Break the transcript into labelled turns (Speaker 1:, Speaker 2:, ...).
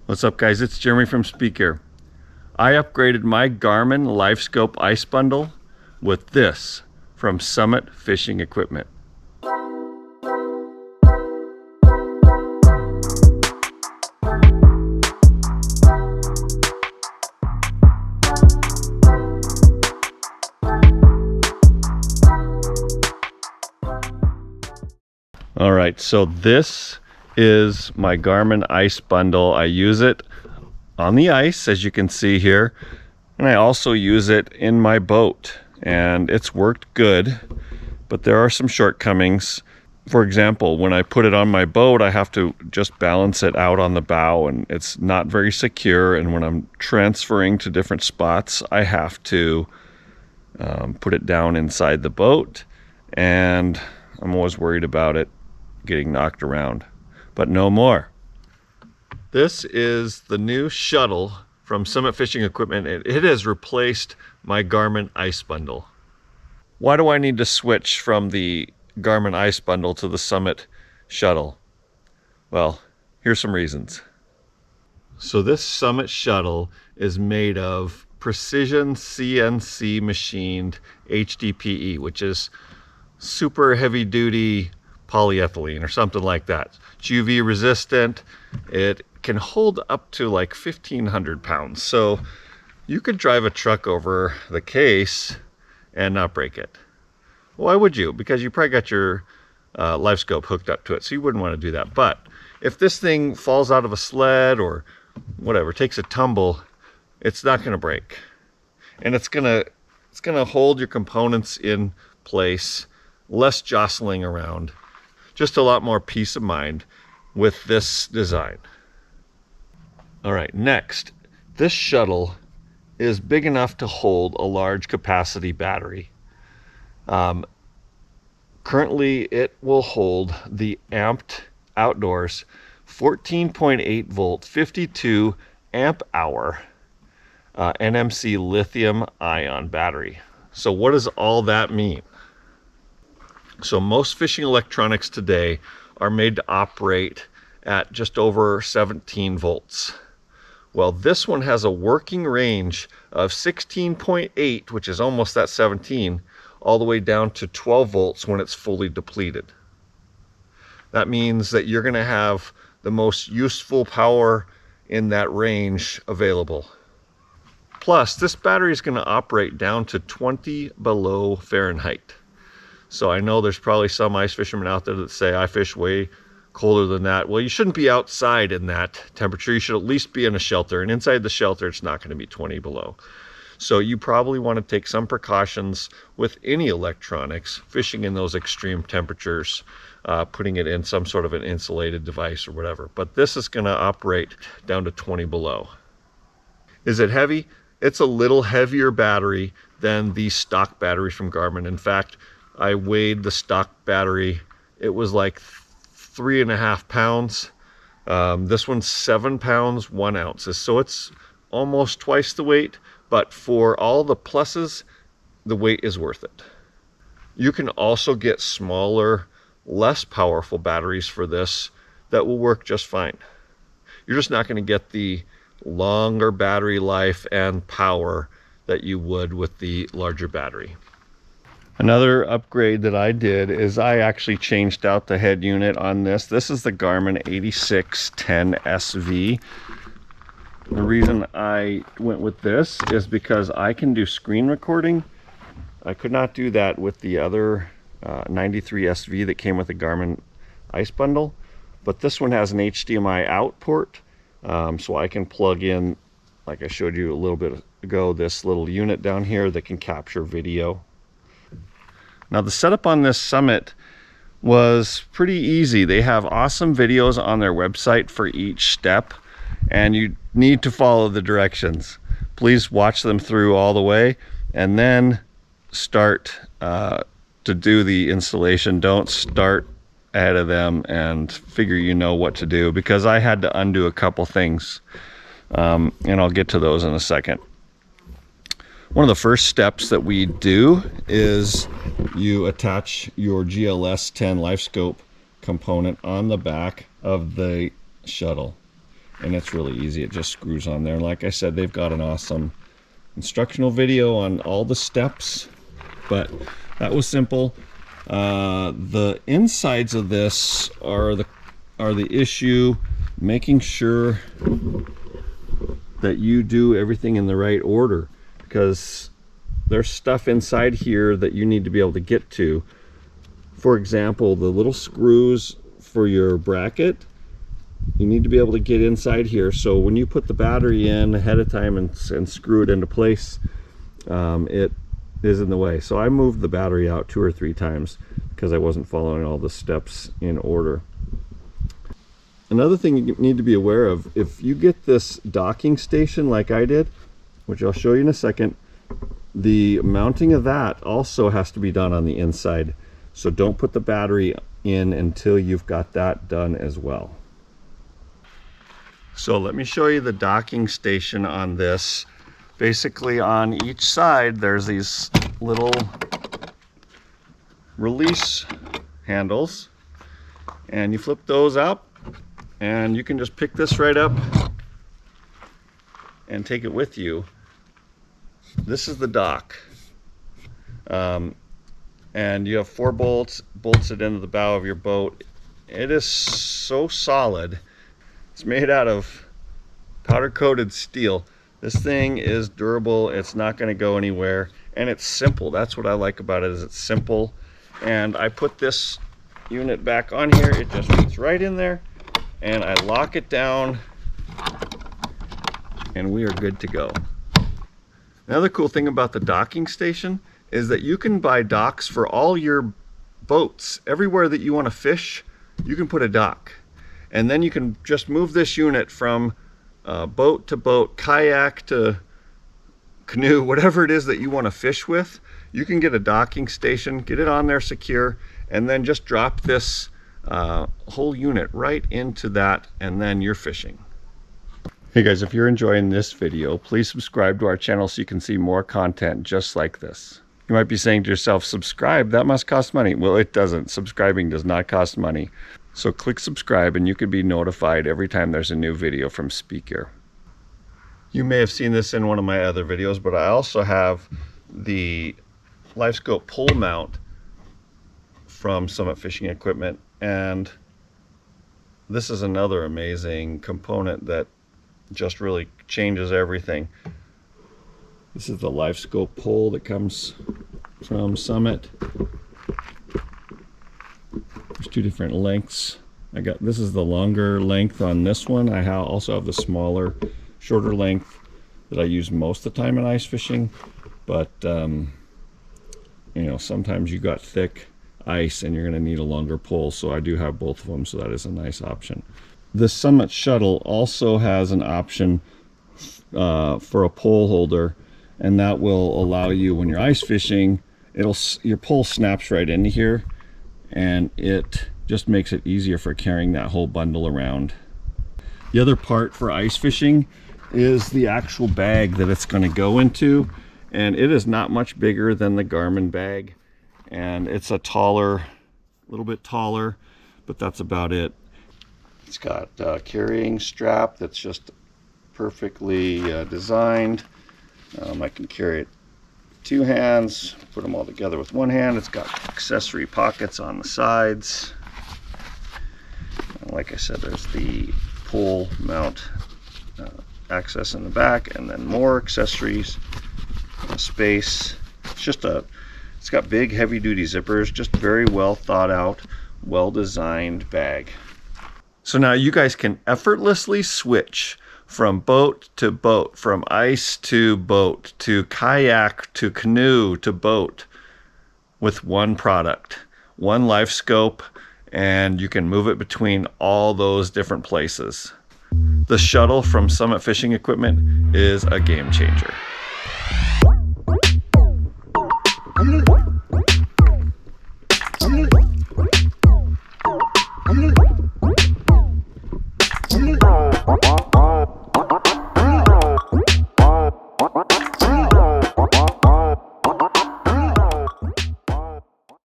Speaker 1: What's up, guys? It's Jeremy from Speaker. I upgraded my Garmin Livescope ice bundle with this from Summit Fishing Equipment. All right, so this is my Garmin ice bundle. I use it on the ice, as you can see here, and I also use it in my boat, and it's worked good, but there are some shortcomings. For example, when I put it on my boat, I have to just balance it out on the bow, and it's not very secure. And when I'm transferring to different spots, I have to put it down inside the boat, and I'm always worried about it getting knocked around. But no more. This is the new Shuttle from Summit Fishing Equipment. It has replaced my Garmin ice bundle. Why do I need to switch from the Garmin ice bundle to the Summit Shuttle? Well, here's some reasons. So this Summit Shuttle is made of precision CNC machined HDPE, which is super heavy duty polyethylene or something like that. It's UV resistant. It can hold up to like 1,500 pounds. So you could drive a truck over the case and not break it. Why would you? Because you probably got your Livescope hooked up to it, so you wouldn't want to do that. But if this thing falls out of a sled or whatever, takes a tumble, it's not going to break. And it's going to hold your components in place, less jostling around. Just a lot more peace of mind with this design. All right, next, this Shuttle is big enough to hold a large capacity battery. Currently, it will hold the amped outdoors 14.8 volt, 52 amp hour NMC lithium ion battery. So what does all that mean? So most fishing electronics today are made to operate at just over 17 volts. Well, this one has a working range of 16.8, which is almost that 17, all the way down to 12 volts when it's fully depleted. That means that you're going to have the most useful power in that range available. Plus, this battery is going to operate down to 20 below Fahrenheit. So I know there's probably some ice fishermen out there that say, I fish way colder than that. Well, you shouldn't be outside in that temperature. You should at least be in a shelter. And inside the shelter, it's not going to be 20 below. So you probably want to take some precautions with any electronics, fishing in those extreme temperatures, putting it in some sort of an insulated device or whatever. But this is going to operate down to 20 below. Is it heavy? It's a little heavier battery than the stock battery from Garmin. In fact, I weighed the stock battery. It was like 3.5 pounds. This one's 7 pounds, 1 ounce. So it's almost twice the weight, but for all the pluses, the weight is worth it. You can also get smaller, less powerful batteries for this that will work just fine. You're just not going to get the longer battery life and power that you would with the larger battery. Another upgrade that I did is I actually changed out the head unit on this. This is the Garmin 8610 SV. The reason I went with this is because I can do screen recording. I could not do that with the other 93 SV that came with the Garmin ice bundle, but this one has an HDMI out port, so I can plug in, like I showed you a little bit ago, this little unit down here that can capture video. Now the setup on this Summit was pretty easy. They have awesome videos on their website for each step, and you need to follow the directions. Please watch them through all the way and then start to do the installation. Don't start ahead of them and figure you know what to do, because I had to undo a couple things, and I'll get to those in a second. One of the first steps that we do is you attach your GLS 10 Livescope component on the back of the Shuttle. and it's really easy. It just screws on there. Like I said, they've got an awesome instructional video on all the steps, but that was simple. The insides of this are the issue. Making sure that you do everything in the right order, because there's stuff inside here that you need to be able to get to. For example, the little screws for your bracket, you need to be able to get inside here, so when you put the battery in ahead of time and screw it into place, it is in the way. So I moved the battery out 2 or 3 times because I wasn't following all the steps in order. Another thing you need to be aware of, if you get this docking station like I did, which I'll show you in a second, the mounting of that also has to be done on the inside. So don't put the battery in until you've got that done as well. So let me show you the docking station on this. Basically on each side there's these little release handles, and you flip those up and you can just pick this right up and take it with you. This is the dock, and you have 4 bolts bolted into the bow of your boat. It is so solid. It's made out of powder coated steel. This thing is durable. It's not going to go anywhere, and it's simple. That's what I like about it, is it's simple. And I put this unit back on here. It just fits right in there, and I lock it down, and we are good to go. Another cool thing about the docking station is that you can buy docks for all your boats. Everywhere that you want to fish, you can put a dock. And then you can just move this unit from boat to boat, kayak to canoe, whatever it is that you want to fish with. You can get a docking station, get it on there secure, and then just drop this whole unit right into that, and then you're fishing. Hey guys, if you're enjoying this video, please subscribe to our channel so you can see more content just like this. You might be saying to yourself, subscribe, that must cost money. Well, it doesn't. Subscribing does not cost money. So click subscribe and you can be notified every time there's a new video from Speaker. You may have seen this in one of my other videos, but I also have the Livescope pole mount from Summit Fishing Equipment, and this is another amazing component that just really changes everything. This is the Livescope pole that comes from Summit. There's 2 different lengths. This is the longer length on this one. I also have the smaller, shorter length that I use most of the time in ice fishing. But you know, sometimes you got thick ice and you're going to need a longer pole, so I do have both of them, so that is a nice option. The Summit Shuttle also has an option for a pole holder, and that will allow you, when you're ice fishing, your pole snaps right into here, and it just makes it easier for carrying that whole bundle around. The other part for ice fishing is the actual bag that it's going to go into, and it is not much bigger than the Garmin bag, and it's a little bit taller, but that's about it. It's got a carrying strap that's just perfectly designed. I can carry it 2 hands, put them all together with 1 hand. It's got accessory pockets on the sides. And like I said, there's the pole mount access in the back, and then more accessories, space. It's got big heavy-duty zippers, just very well thought out, well-designed bag. So now you guys can effortlessly switch from boat to boat, from ice to boat, to kayak to canoe to boat with one product, one Livescope, and you can move it between all those different places. The Shuttle from Summit Fishing Equipment is a game changer.